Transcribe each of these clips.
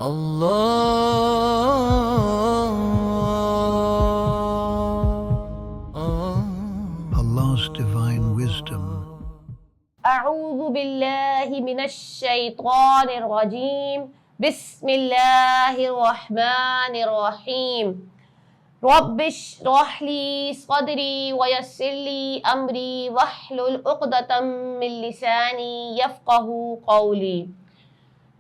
Allah's divine wisdom. اعوذ باللہ من الشیطان الرجیم بسم اللہ الرحمن الرحیم رب اشرح لی صدری ویسر لی امری واحلل عقدۃ من لسانی یفقہوا قولی۔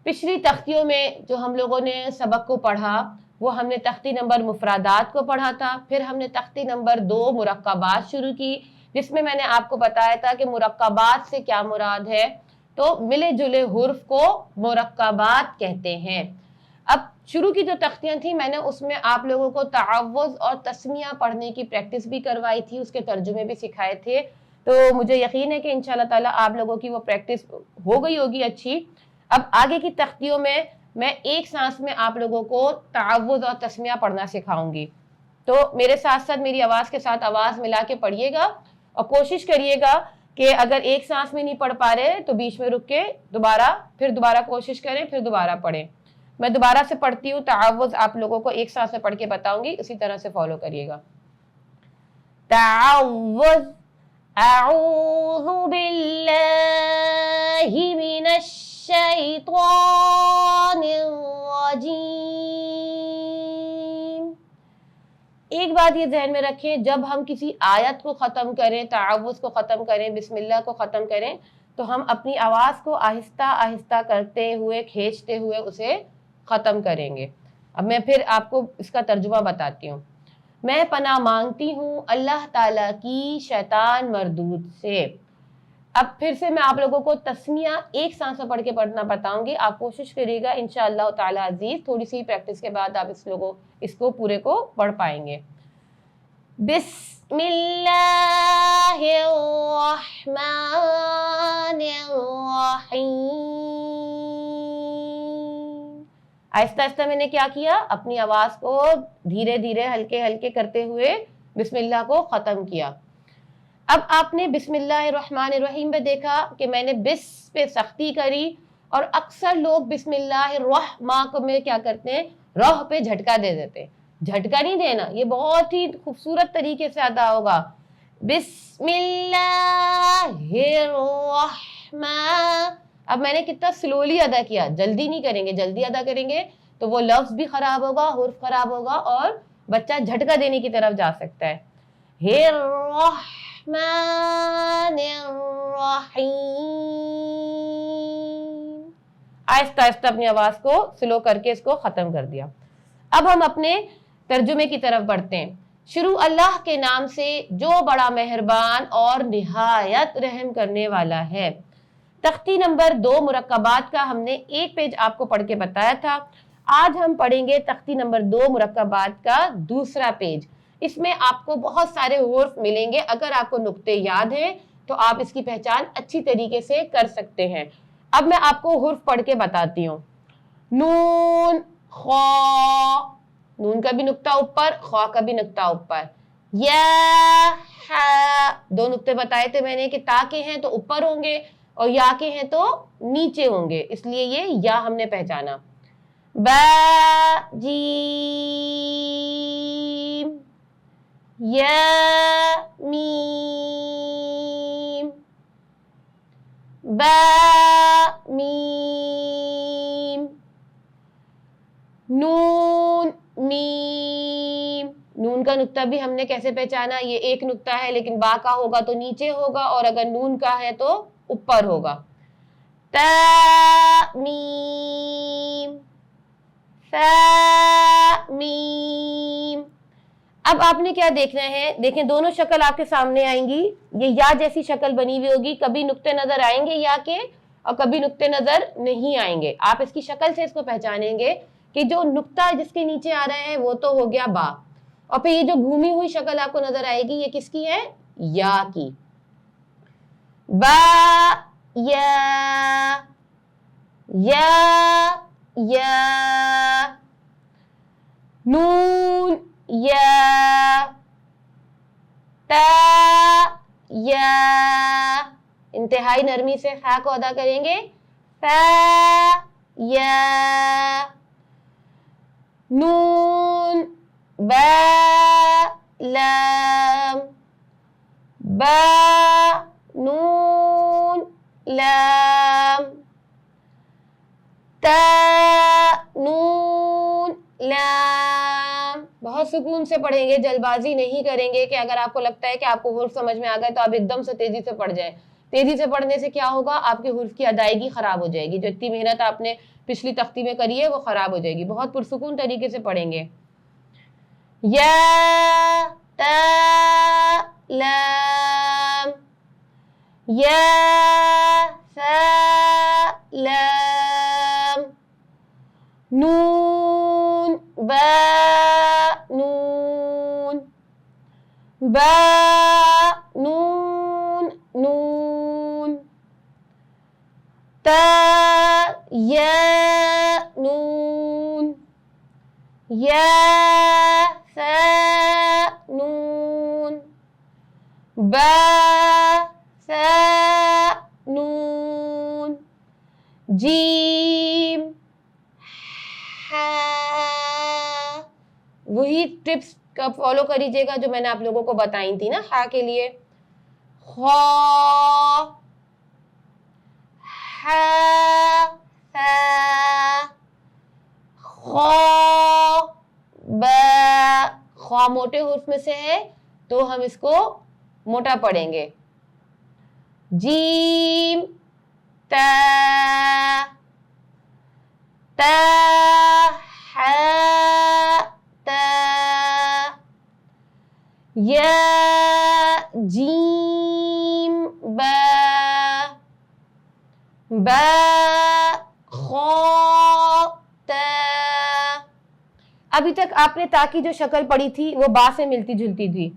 پچھلی تختیوں میں جو ہم لوگوں نے سبق کو پڑھا وہ ہم نے تختی نمبر مفردات کو پڑھا تھا، پھر ہم نے تختی نمبر 2 مرکبات شروع کی، جس میں میں نے آپ کو بتایا تھا کہ مرکبات سے کیا مراد ہے، تو ملے جلے حرف کو مرکبات کہتے ہیں۔ اب شروع کی جو تختیاں تھیں میں نے اس میں آپ لوگوں کو تعوذ اور تسمیہ پڑھنے کی پریکٹس بھی کروائی تھی، اس کے ترجمے بھی سکھائے تھے، تو مجھے یقین ہے کہ انشاءاللہ تعالیٰ آپ لوگوں کی وہ پریکٹس ہو گئی ہوگی اچھی۔ اب آگے کی تختیوں میں ایک سانس میں آپ لوگوں کو تعوذ اور تسمیہ پڑھنا سکھاؤں گی، تو میرے ساتھ ساتھ میری آواز کے ساتھ آواز ملا کے پڑھیے گا اور کوشش کریے گا کہ اگر ایک سانس میں نہیں پڑھ پا رہے تو بیچ میں رک کے پھر دوبارہ کوشش کریں، پھر دوبارہ پڑھیں۔ میں دوبارہ سے پڑھتی ہوں، تعوذ آپ لوگوں کو ایک سانس میں پڑھ کے بتاؤں گی، اسی طرح سے فالو کریے گا۔ تعوذ، اعوذ باللہ من الشیطان الرجیم۔ ایک بات یہ ذہن میں رکھیں، جب ہم کسی آیت کو ختم کریں، تعوذ کو ختم کریں، بسم اللہ کو ختم کریں، تو ہم اپنی آواز کو آہستہ آہستہ کرتے ہوئے کھینچتے ہوئے اسے ختم کریں گے۔ اب میں پھر آپ کو اس کا ترجمہ بتاتی ہوں۔ میں پناہ مانگتی ہوں اللہ تعالیٰ کی شیطان مردود سے۔ اب پھر سے میں آپ لوگوں کو تسمیہ ایک سانس میں پڑھ کے پڑھنا بتاؤں گی، آپ کوشش کریے گا انشاءاللہ تعالیٰ عزیز، تھوڑی سی پریکٹس کے بعد آپ اس کو پورے کو پڑھ پائیں گے۔ بسم اللہ الرحمن الرحیم۔ آہستہ آہستہ میں نے کیا کیا، اپنی آواز کو دھیرے دھیرے ہلکے ہلکے کرتے ہوئے بسم اللہ کو ختم کیا۔ اب آپ نے بسم اللہ الرحمن الرحیم میں دیکھا کہ میں نے بس پہ سختی کری، اور اکثر لوگ بسم اللہ الرحمن میں کیا کرتے ہیں، رہ پہ جھٹکا دے دیتے۔ جھٹکا نہیں دینا، یہ بہت ہی خوبصورت طریقے سے ادا ہوگا۔ بسم اللہ الرحمن۔ اب میں نے کتنا سلولی ادا کیا، جلدی نہیں کریں گے، جلدی ادا کریں گے تو وہ لفظ بھی خراب ہوگا، حرف خراب ہوگا اور بچہ جھٹکا دینے کی طرف جا سکتا ہے۔ الرحمن الرحیم۔ آہستہ آہستہ اپنی آواز کو سلو کر کے اس کو ختم کر دیا۔ اب ہم اپنے ترجمے کی طرف بڑھتے ہیں۔ شروع اللہ کے نام سے جو بڑا مہربان اور نہایت رحم کرنے والا ہے۔ تختی نمبر 2 مرکبات کا ہم نے ایک پیج آپ کو پڑھ کے بتایا تھا، آج ہم پڑھیں گے تختی نمبر 2 مرکبات کا دوسرا پیج۔ اس میں آپ کو بہت سارے حروف ملیں گے، اگر آپ کو نقطے یاد ہیں تو آپ اس کی پہچان اچھی طریقے سے کر سکتے ہیں۔ اب میں آپ کو حرف پڑھ کے بتاتی ہوں۔ نون، خا، نون کا بھی نقطہ اوپر، خا کا بھی نقطہ اوپر۔ یا، ہا، 2 نقطے بتائے تھے میں نے کہ تا کے ہیں تو اوپر ہوں گے اور یا کے ہیں تو نیچے ہوں گے، اس لیے یہ یا ہم نے پہچانا۔ با، جیم، یا، میم، با، میم، نون، میم۔ نون کا نقطہ بھی ہم نے کیسے پہچانا، یہ ایک نقطہ ہے لیکن با کا ہوگا تو نیچے ہوگا اور اگر نون کا ہے تو اوپر ہوگا۔ تا، میم، فا، میم۔ اب آپ نے کیا دیکھنا ہے، دیکھیں دونوں شکل آپ کے سامنے آئیں گی، یہ یا جیسی شکل بنی ہوئی ہوگی، کبھی نقطے نظر آئیں گے یا کے اور کبھی نقطے نظر نہیں آئیں گے۔ آپ اس کی شکل سے اس کو پہچانیں گے کہ جو نقطہ جس کے نیچے آ رہا ہے وہ تو ہو گیا با، اور پھر یہ جو گھومی ہوئی شکل آپ کو نظر آئے گی یہ کس کی ہے، یا کی۔ با، یا، یا، نون، یا، تا، یا، انتہائی نرمی سے خا کو ادا کریں گے، فا، یا، نون با لام با نون لام تا نون لام. بہت سکون سے پڑھیں گے, جلد بازی نہیں کریں گے کہ اگر آپ کو لگتا ہے کہ آپ کو حرف سمجھ میں آ گئے تو آپ ایک دم سے تیزی سے پڑھ جائیں. تیزی سے پڑھنے سے کیا ہوگا, آپ کے حرف کی ادائیگی خراب ہو جائے گی. جو اتنی محنت آپ نے پچھلی تختی میں کری ہے وہ خراب ہو جائے گی. بہت پرسکون طریقے سے پڑھیں گے. یا تا لام یا فا لام نون با نون با نون نون تا یا نون یا فا نون با فا نون جیم ہا. وہی ٹپس کا فالو کر لیجیے گا جو میں نے آپ لوگوں کو بتائی تھی نا ہا کے لیے. خا ہا فا خا با. خا موٹے حرف میں سے ہے تو ہم اس کو موٹا پڑھیں گے. جیم تا تا ہا تا یا جیم با با خا تا. ابھی تک آپ نے تا کی جو شکل پڑھی تھی وہ با سے ملتی جلتی تھی.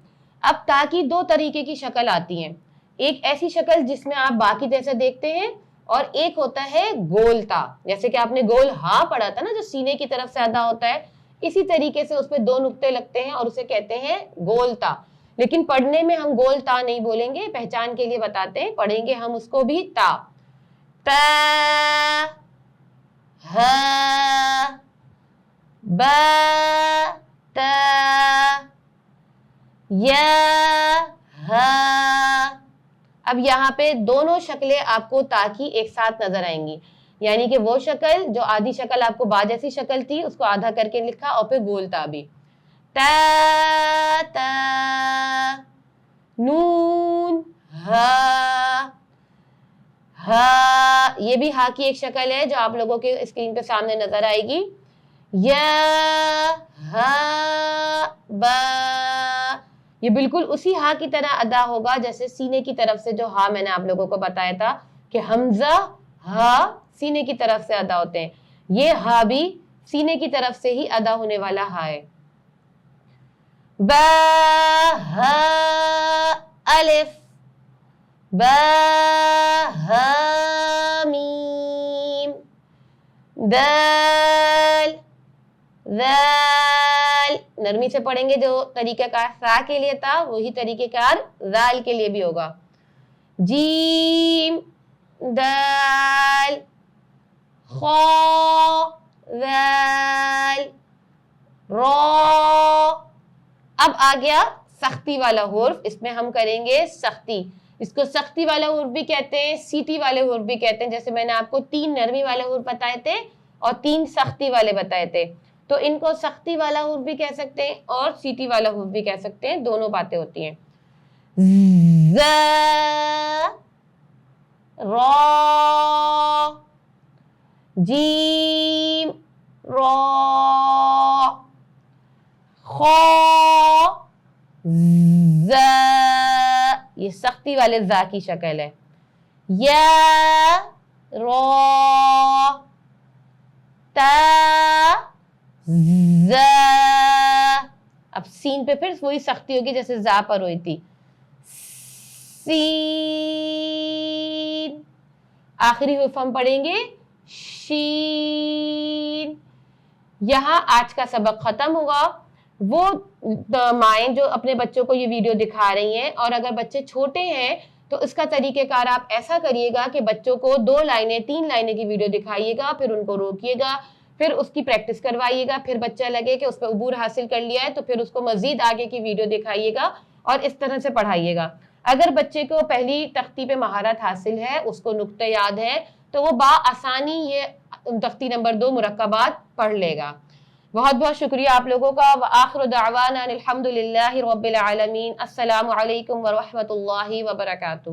اب تا کی دو طریقے کی شکل آتی ہیں. ایک ایسی شکل جس میں آپ با کی جیسا دیکھتے ہیں اور ایک ہوتا ہے گول تا. جیسے کہ آپ نے گول ہاں پڑھا تھا نا جو سینے کی طرف سے ادا ہوتا ہے, اسی طریقے سے اس پہ دو نقطے لگتے ہیں اور اسے کہتے ہیں گول تا. لیکن پڑھنے میں ہم گول تا نہیں بولیں گے, پہچان کے لیے بتاتے ہیں, پڑھیں گے ہم اس کو بھی تا. تا ہا با تا یا ہا. اب یہاں پہ دونوں شکلیں آپ کو تا کی ایک ساتھ نظر آئیں گی. یعنی کہ وہ شکل جو آدھی شکل آپ کو با جیسی شکل تھی اس کو آدھا کر کے لکھا اور پھر گول تا بھی. تا تا نون ہا ہا. یہ بھی ہا کی ایک شکل ہے جو آپ لوگوں کے اسکرین پہ سامنے نظر آئے گی. یا ہا با. یہ بالکل اسی ہا کی طرح ادا ہوگا جیسے سینے کی طرف سے جو ہا میں نے آپ لوگوں کو بتایا تھا کہ حمزہ ہا سینے کی طرف سے ادا ہوتے ہیں. یہ ہا بھی سینے کی طرف سے ہی ادا ہونے والا ہا ہے. با ہا الف با ہا میم دال ذال. نرمی سے پڑھیں گے. جو طریقہ کار سا کے لیے تھا وہی طریقہ کار ذال کے لیے بھی ہوگا. جیم دال خا ذال را. اب آ گیا سختی والا حرف. اس میں ہم کریں گے سختی. اس کو سختی والا حرف بھی کہتے ہیں, سیٹی والے حرف بھی کہتے ہیں. جیسے میں نے آپ کو 3 نرمی والے حرف بتائے تھے اور 3 سختی والے بتائے تھے, تو ان کو سختی والا حرف بھی کہہ سکتے ہیں اور سیٹی والا حرف بھی کہہ سکتے ہیں. دونوں باتیں ہوتی ہیں. ز را جیم را خا ز. یہ سختی والے زا کی شکل ہے. یا را تا ز. اب سین پہ پھر وہی سختی ہوگی جیسے زا پر ہوئی تھی. سین. آخری حرف ہم پڑھیں گے شین. یہاں آج کا سبق ختم ہوگا. وہ مائیں جو اپنے بچوں کو یہ ویڈیو دکھا رہی ہیں, اور اگر بچے چھوٹے ہیں تو اس کا طریقہ کار آپ ایسا کریے گا کہ بچوں کو 2 لائنیں 3 لائنیں کی ویڈیو دکھائیے گا, پھر ان کو روکیے گا, پھر اس کی پریکٹس کروائیے گا. پھر بچہ لگے کہ اس پہ عبور حاصل کر لیا ہے تو پھر اس کو مزید آگے کی ویڈیو دکھائیے گا اور اس طرح سے پڑھائیے گا. اگر بچے کو پہلی تختی پہ مہارت حاصل ہے, اس کو نقطے یاد ہے, تو وہ بآسانی یہ تختی نمبر 2 مرکبات پڑھ لے گا. بہت بہت شکریہ آپ لوگوں کا. وآخر دعوانا الحمد للہ رب العالمین. السلام علیکم ورحمۃ اللہ وبرکاتہ.